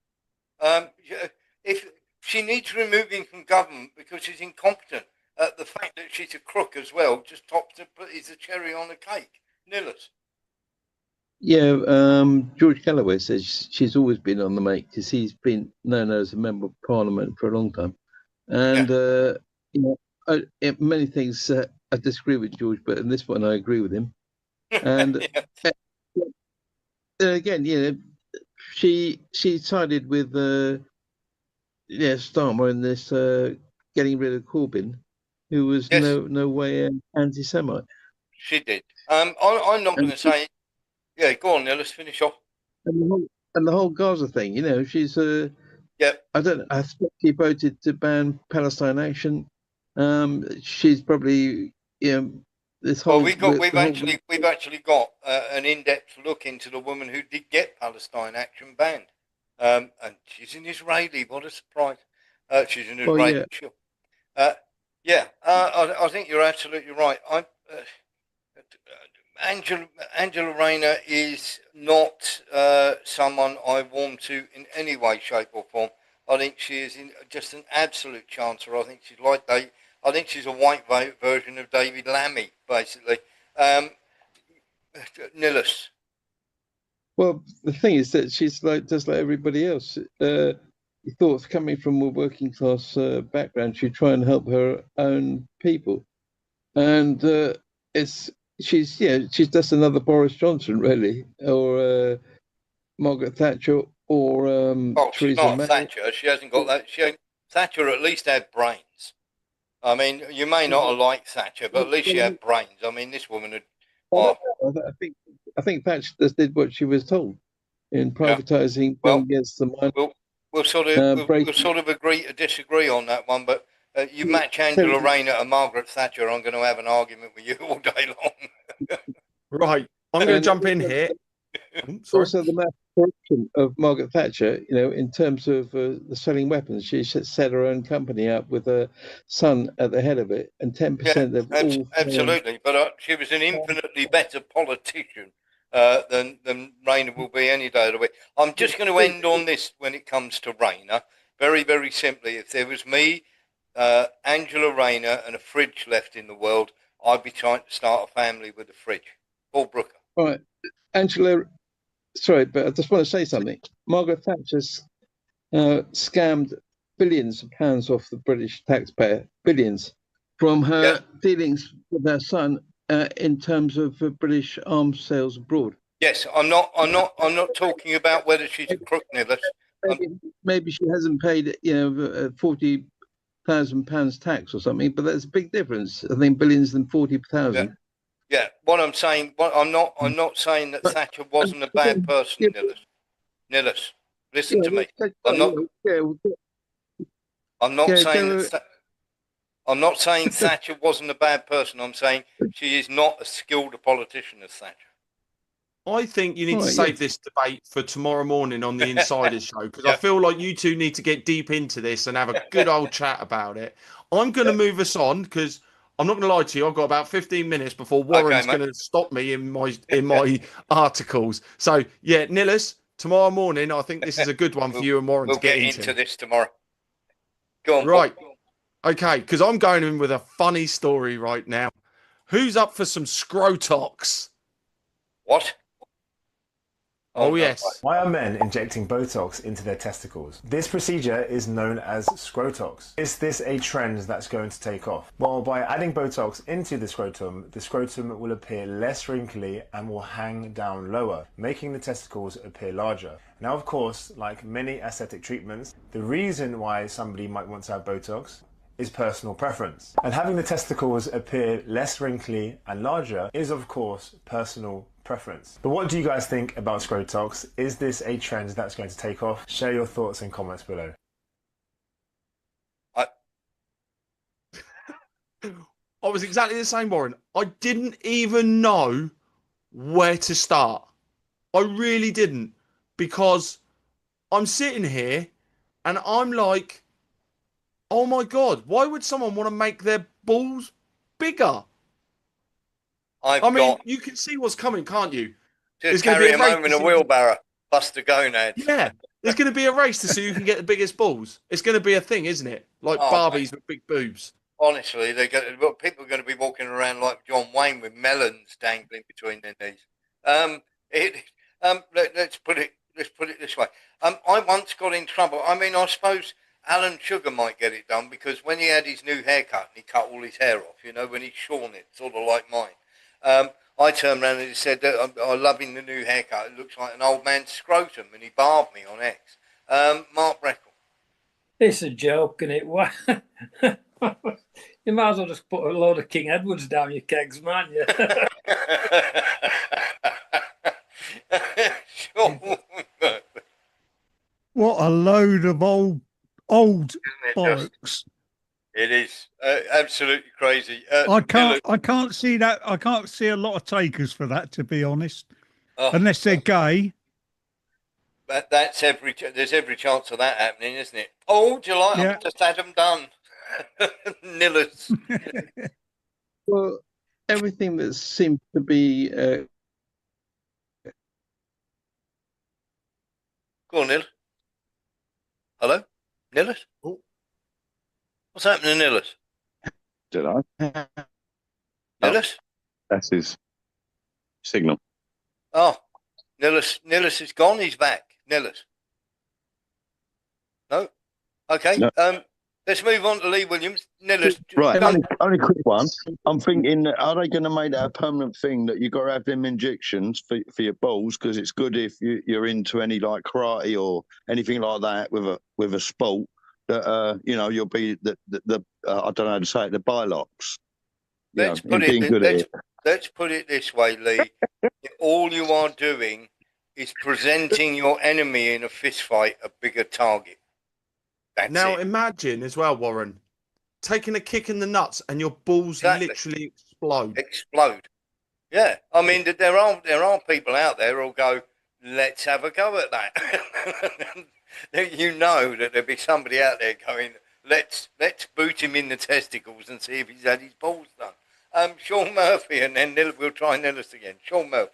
If she needs removing from government because she's incompetent, the fact that she's a crook as well just is a cherry on the cake. Nillis. Yeah, George Galloway says she's always been on the make because he's been known as a member of Parliament for a long time, and many things I disagree with George, but in this one I agree with him. And again, she sided with Starmer in this getting rid of Corbyn, who was no way anti-Semite. She did. I'm not going to say. Yeah, go on, now let's finish off. And the whole Gaza thing, she's I don't know. I think she voted to ban Palestine Action. She's probably this whole. Well, we've actually got an in-depth look into the woman who did get Palestine Action banned, and she's an Israeli. What a surprise! She's an Israeli. I think you're absolutely right. Angela Rayner is not someone I warm to in any way, shape, or form. I think she is just an absolute chancer. I think she's like Dave. I think she's a white version of David Lammy, basically. Nillis. Well, the thing is that she's just like everybody else. You thought coming from a working class background, she'd try and help her own people, and she's just another Boris Johnson, really, or Margaret Thatcher, or she's Theresa not May. Thatcher. She hasn't got that. Thatcher at least had brains. I mean, you may not have liked Thatcher, but at least she had brains. I mean, this woman had. I think Thatcher just did what she was told in privatising against the money. We'll sort of agree to disagree on that one, but you match Angela Rayner and Margaret Thatcher, I'm going to have an argument with you all day long. Right, I'm going to jump in here. Also, the mass corruption of Margaret Thatcher, in terms of the selling weapons, she set her own company up with her son at the head of it, and 10% of all. Absolutely, but she was an infinitely better politician than Rayner will be any day of the week. I'm just going to end on this when it comes to Rayner. Very, very simply, if there was me, Angela Rayner, and a fridge left in the world, I'd be trying to start a family with a fridge. Paul Brooker. All right, Angela. Sorry, but I just want to say something. Margaret Thatcher's scammed billions of pounds off the British taxpayer. Billions. from her dealings with her son in terms of British arms sales abroad. Yes, I'm not talking about whether she's a crook, Nicholas. Maybe she hasn't paid, £40,000 tax or something, but that's a big difference. I think billions than 40,000. Yeah, what I'm saying, I'm not saying that Thatcher wasn't a bad person, Nicholas. Listen to me. I'm not saying that. I'm not saying Thatcher wasn't a bad person. I'm saying she is not as skilled a politician as Thatcher. I think you need to save this debate for tomorrow morning on the Insider Show, because I feel like you two need to get deep into this and have a good old chat about it. I'm going to move us on because I'm not going to lie to you. I've got about 15 minutes before Warren's going to stop me in my articles. So yeah, Nillis, tomorrow morning, I think this is a good one for you and Warren to get into. We'll get into this tomorrow. Go on, right? Paul. Okay, because I'm going in with a funny story right now. Who's up for some scrotox? What? Oh, yes. Why are men injecting Botox into their testicles? This procedure is known as scrotox. Is this a trend that's going to take off? Well, by adding Botox into the scrotum will appear less wrinkly and will hang down lower, making the testicles appear larger. Now, of course, like many aesthetic treatments, the reason why somebody might want to have Botox is personal preference. And having the testicles appear less wrinkly and larger is, of course, personal preference. But what do you guys think about scrotox? Is this a trend that's going to take off? Share your thoughts and comments below. I was exactly the same, Warren. I didn't even know where to start. I really didn't, because I'm sitting here and I'm like, oh my God, why would someone want to make their balls bigger? I mean, you can see what's coming, can't you? Just carry him home in a wheelbarrow, bust a gonads. Yeah, there's going to be a race to see who can get the biggest balls. It's going to be a thing, isn't it? Like Barbies with big boobs. Honestly, people are going to be walking around like John Wayne with melons dangling between their knees. Let's put it this way. I once got in trouble. I mean, I suppose Alan Sugar might get it done, because when he had his new haircut and he cut all his hair off, when he's shorn it, sort of like mine. I turned around and he said that I'm loving the new haircut. It looks like an old man's scrotum, and he barred me on X. Mark Breckle. It's a joke, isn't it? You might as well just put a load of King Edwards down your kegs, man. Yeah. What a load of old bollocks. It is absolutely crazy. I can't see that. I can't see a lot of takers for that, to be honest, unless they're gay. There's every chance of that happening, isn't it? Oh, do you like? I've just had them done. Nillers. Well, everything that seems to be. Go on, Nill. Hello, Nillers. Oh. What's happening, Nillis? Did I? Nillis? That's his signal. Oh, Nillis is gone. He's back. Nillis. No? Okay. No. Let's move on to Lee Williams. Nillis. Right, only quick one. I'm thinking, are they going to make that a permanent thing that you got to have them injections for your balls? Because it's good if you're into any like karate or anything like that with a sport. That you'll be the I don't know how to say it, the bylocks. Let's put it this way, Lee. All you are doing is presenting your enemy in a fist fight a bigger target. That's now it. Imagine as well, Warren, taking a kick in the nuts and your balls literally explode. Yeah, I mean there are people out there who'll go, let's have a go at that. You know that there'll be somebody out there going, let's boot him in the testicles and see if he's had his balls done. Sean Murphy, and then we'll try Nillis again. Sean Murphy.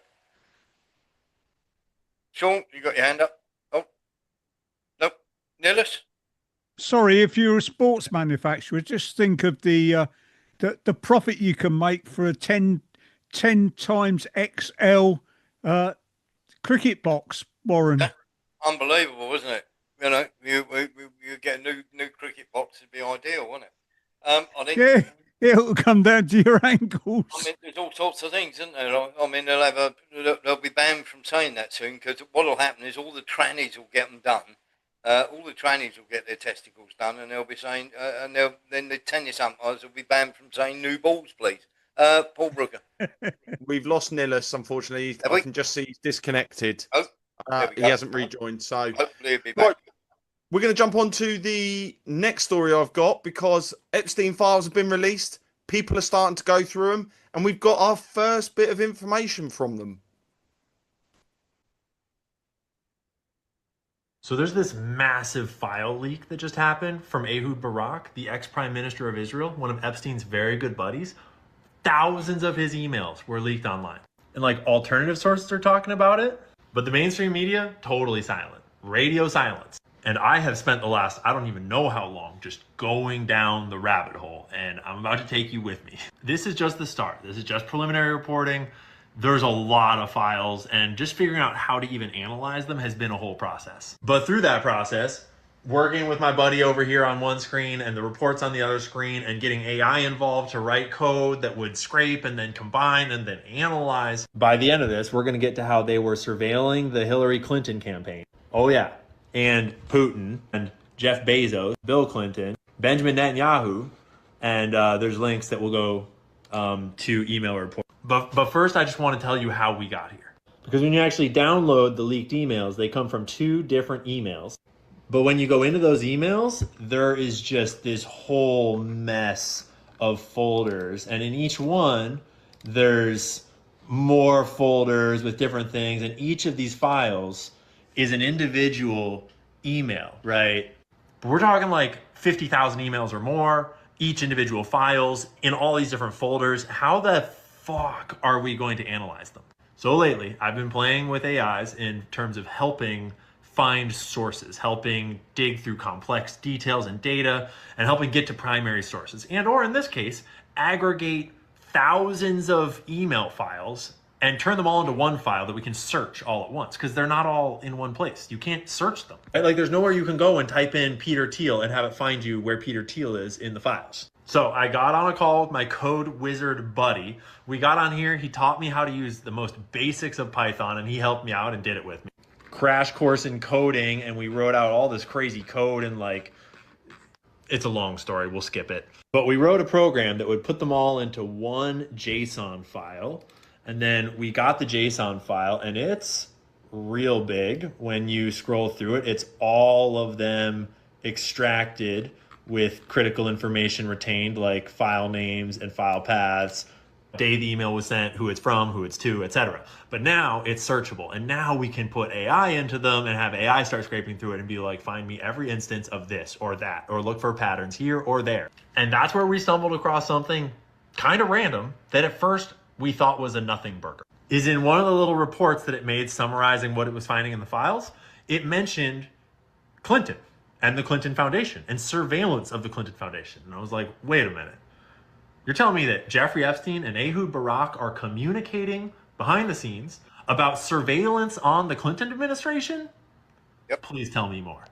Sean, you got your hand up? Oh, no, Nillis. Sorry, if you're a sports manufacturer, just think of the profit you can make for a 10 times XL cricket box, Warren. That's unbelievable, isn't it? You get a new cricket box, it'd be ideal, wouldn't it? I think It'll come down to your ankles. I mean, there's all sorts of things, isn't there? I mean, they'll be banned from saying that soon, because what will happen is all the trannies will get them done. All the trannies will get their testicles done, and they'll be saying, then the tennis umpires will be banned from saying "new balls, please." Paul Brooker. We've lost Nillis, unfortunately. I can just see he's disconnected. Oh, he hasn't rejoined. So hopefully he'll be back. Right, we're going to jump on to the next story I've got, because Epstein files have been released. People are starting to go through them, and we've got our first bit of information from them. So there's this massive file leak that just happened from Ehud Barak, the ex-prime minister of Israel, one of Epstein's very good buddies. Thousands of his emails were leaked online. And like alternative sources are talking about it, but the mainstream media, totally silent. Radio silence. And I have spent the last, I don't even know how long, just going down the rabbit hole, and I'm about to take you with me. This is just the start. This is just preliminary reporting. There's a lot of files, and just figuring out how to even analyze them has been a whole process. But through that process, working with my buddy over here on one screen and the reports on the other screen, and getting AI involved to write code that would scrape and then combine and then analyze. By the end of this, we're going to get to how they were surveilling the Hillary Clinton campaign. Oh yeah. And Putin and Jeff Bezos, Bill Clinton, Benjamin Netanyahu, and there's links that will go to email report. But first, I just want to tell you how we got here. Because when you actually download the leaked emails, they come from 2 different emails. But when you go into those emails, there is just this whole mess of folders. And in each one, there's more folders with different things. And each of these files is an individual email, right? But we're talking like 50,000 emails or more, each individual files in all these different folders. How the fuck are we going to analyze them? So lately, I've been playing with AIs in terms of helping find sources, helping dig through complex details and data, and helping get to primary sources. And or in this case, aggregate thousands of email files and turn them all into one file that we can search all at once, because they're not all in one place. You can't search them. Right? Like there's nowhere you can go and type in Peter Thiel and have it find you where Peter Thiel is in the files. So I got on a call with my code wizard buddy. We got on here, he taught me how to use the most basics of Python, and he helped me out and did it with me. Crash course in coding, and we wrote out all this crazy code, and like, it's a long story, we'll skip it. But we wrote a program that would put them all into one JSON file. And then we got the JSON file, and it's real big. When you scroll through it, it's all of them extracted with critical information retained, like file names and file paths, day the email was sent, who it's from, who it's to, etc. But now it's searchable, and now we can put AI into them and have AI start scraping through it and be like, find me every instance of this or that, or look for patterns here or there. And that's where we stumbled across something kind of random that at first we thought was a nothing burger. Is in one of the little reports that it made summarizing what it was finding in the files, it mentioned Clinton and the Clinton Foundation and surveillance of the Clinton Foundation. And I was like, wait a minute. You're telling me that Jeffrey Epstein and Ehud Barak are communicating behind the scenes about surveillance on the Clinton administration? Yep. Please tell me more.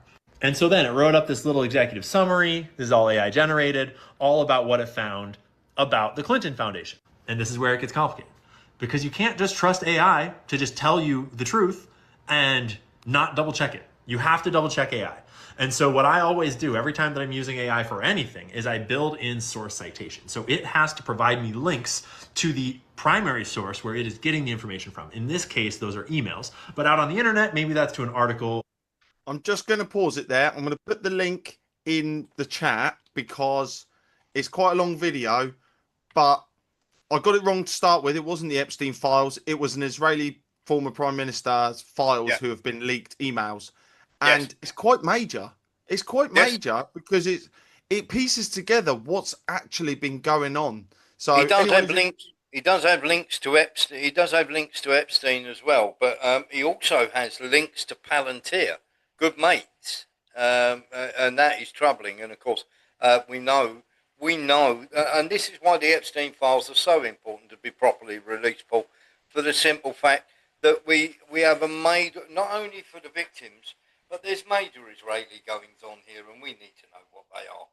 And so then it wrote up this little executive summary. This is all AI generated, all about what it found about the Clinton Foundation. And this is where it gets complicated, because you can't just trust AI to just tell you the truth and not double check it. You have to double check AI. And so what I always do every time that I'm using AI for anything is I build in source citation. So it has to provide me links to the primary source where it is getting the information from. In this case, those are emails. But out on the internet, maybe that's to an article. I'm just going to pause it there. I'm going to put the link in the chat because it's quite a long video, but I got it wrong to start with. It wasn't the Epstein files. It was an Israeli former prime minister's files who have been leaked emails. And it's quite major. It's quite major because it pieces together what's actually been going on. So he does have links. He does have links to Epstein. He does have links to Epstein as well. But he also has links to Palantir, good mates, and that is troubling. And of course, we know, and this is why the Epstein files are so important to be properly released, Paul, for the simple fact that we have a major, not only for the victims, but there's major Israeli goings on here, and we need to know what they are.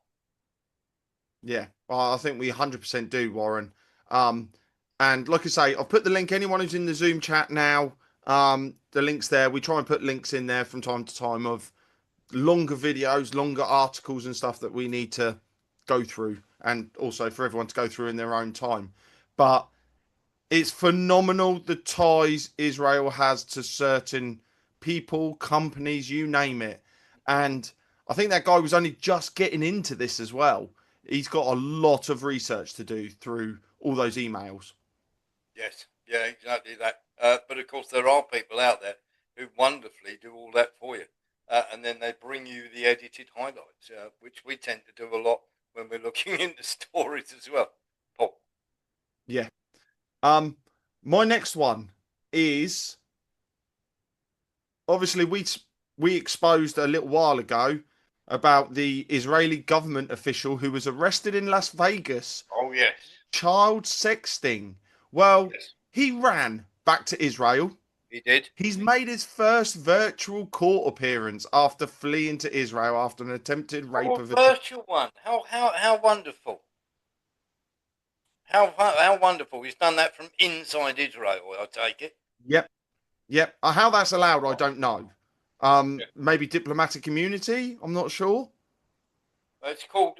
Yeah, well, I think we 100% do, Warren. And like I say, I've put the link. Anyone who's in the Zoom chat now, the link's there. We try and put links in there from time to time of longer videos, longer articles and stuff that we need to go through, and also for everyone to go through in their own time. But it's phenomenal the ties Israel has to certain people, companies, you name it. And I think that guy was only just getting into this as well. He's got a lot of research to do through all those emails. Yes, yeah, exactly that. But of course, there are people out there who wonderfully do all that for you. And then they bring you the edited highlights, which we tend to do a lot when we're looking into stories as well. Paul. Yeah. My next one is obviously we exposed a little while ago about the Israeli government official who was arrested in Las Vegas. Oh, yes. Child sexting. Well, he ran back to Israel. He did. He's made his first virtual court appearance after fleeing to Israel after an attempted rape of a virtual one. How wonderful. How wonderful. He's done that from inside Israel, I take it. Yep. How that's allowed, I don't know. Maybe diplomatic immunity. I'm not sure. It's called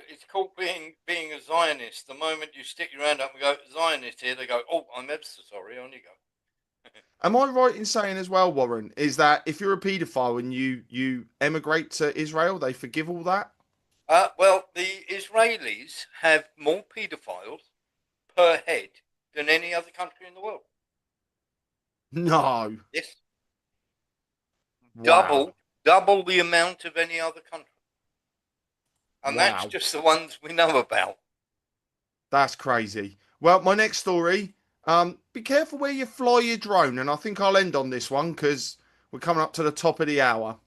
being a Zionist. The moment you stick your hand up and go Zionist here, they go, oh, I'm ever so sorry. On you go. Am I right in saying as well, Warren, is that if you're a paedophile and you emigrate to Israel, they forgive all that? Well, the Israelis have more paedophiles per head than any other country in the world. No. Yes. Wow. Double the amount of any other country. And that's just the ones we know about. That's crazy. Well, my next story, be careful where you fly your drone. And I think I'll end on this one because we're coming up to the top of the hour.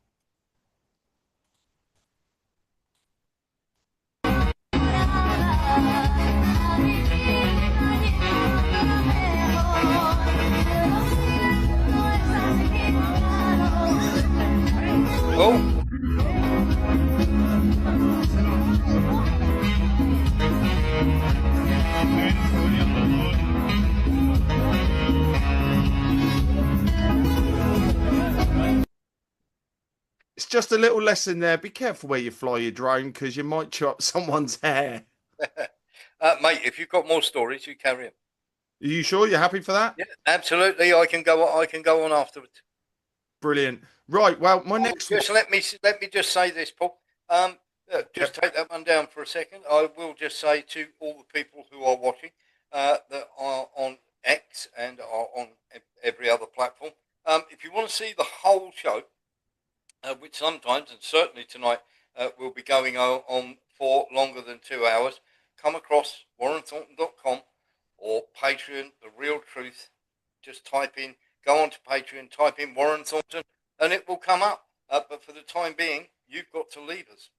Oh. It's just a little lesson there. Be careful where you fly your drone because you might chew up someone's hair. Mate, if you've got more stories, you carry them. Are you sure you're happy for that? Yeah, absolutely. I can go on afterwards. Brilliant. Right. Well, my next just let me just say this, Paul. Take that one down for a second. I will just say to all the people who are watching that are on X and are on every other platform, if you want to see the whole show, which sometimes and certainly tonight will be going on for longer than 2 hours, come across warrenthornton.com or Patreon, The Real Truth. Just go on to Patreon, type in Warren Thornton, and it will come up. But for the time being, you've got to leave us.